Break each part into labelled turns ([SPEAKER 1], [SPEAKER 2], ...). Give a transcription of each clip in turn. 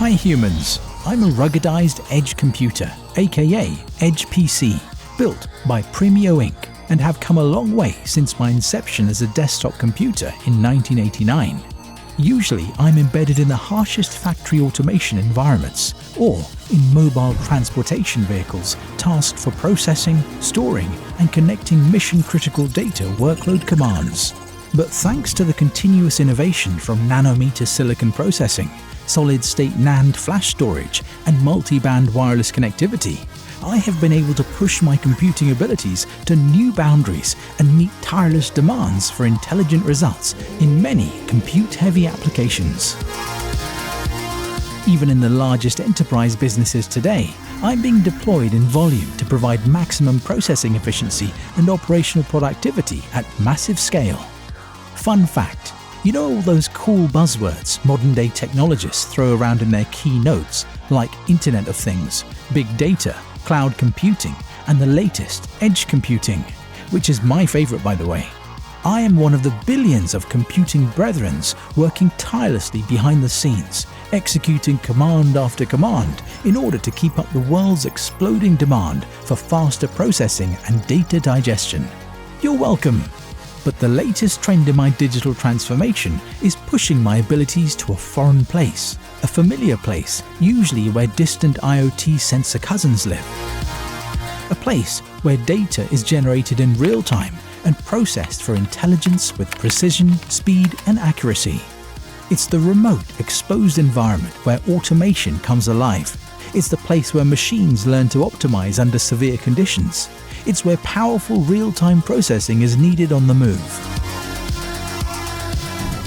[SPEAKER 1] Hi humans, I'm a ruggedized edge computer, aka Edge PC, built by Premio Inc. and have come a long way since my inception as a desktop computer in 1989. Usually I'm embedded in the harshest factory automation environments or in mobile transportation vehicles tasked for processing, storing and connecting mission-critical data workload commands. But thanks to the continuous innovation from nanometer silicon processing, solid-state NAND flash storage and multi-band wireless connectivity, I have been able to push my computing abilities to new boundaries and meet tireless demands for intelligent results in many compute-heavy applications. Even in the largest enterprise businesses today, I'm being deployed in volume to provide maximum processing efficiency and operational productivity at massive scale. Fun fact, you know all those cool buzzwords modern-day technologists throw around in their keynotes, like Internet of Things, big data, cloud computing, and the latest, edge computing, which is my favorite by the way. I am one of the billions of computing brethrens working tirelessly behind the scenes, executing command after command in order to keep up the world's exploding demand for faster processing and data digestion. You're welcome! But the latest trend in my digital transformation is pushing my abilities to a foreign place, a familiar place, usually where distant IoT sensor cousins live. A place where data is generated in real time and processed for intelligence with precision, speed and accuracy. It's the remote, exposed environment where automation comes alive. It's the place where machines learn to optimize under severe conditions. It's where powerful real-time processing is needed on the move.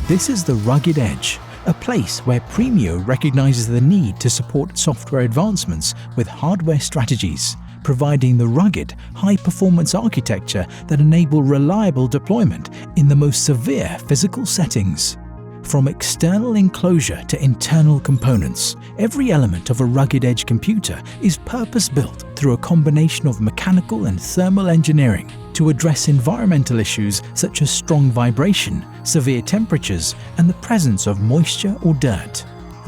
[SPEAKER 1] This is the rugged edge, a place where Premio recognizes the need to support software advancements with hardware strategies, providing the rugged, high-performance architecture that enable reliable deployment in the most severe physical settings. From external enclosure to internal components, every element of a rugged edge computer is purpose-built through a combination of mechanical and thermal engineering to address environmental issues such as strong vibration, severe temperatures, and the presence of moisture or dirt.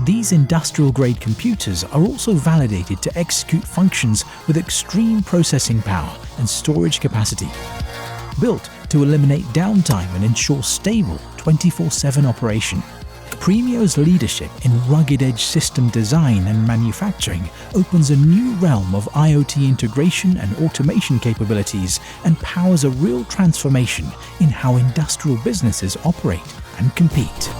[SPEAKER 1] These industrial-grade computers are also validated to execute functions with extreme processing power and storage capacity. Built to eliminate downtime and ensure stable 24/7 operation. Premio's leadership in rugged edge system design and manufacturing opens a new realm of IoT integration and automation capabilities and powers a real transformation in how industrial businesses operate and compete.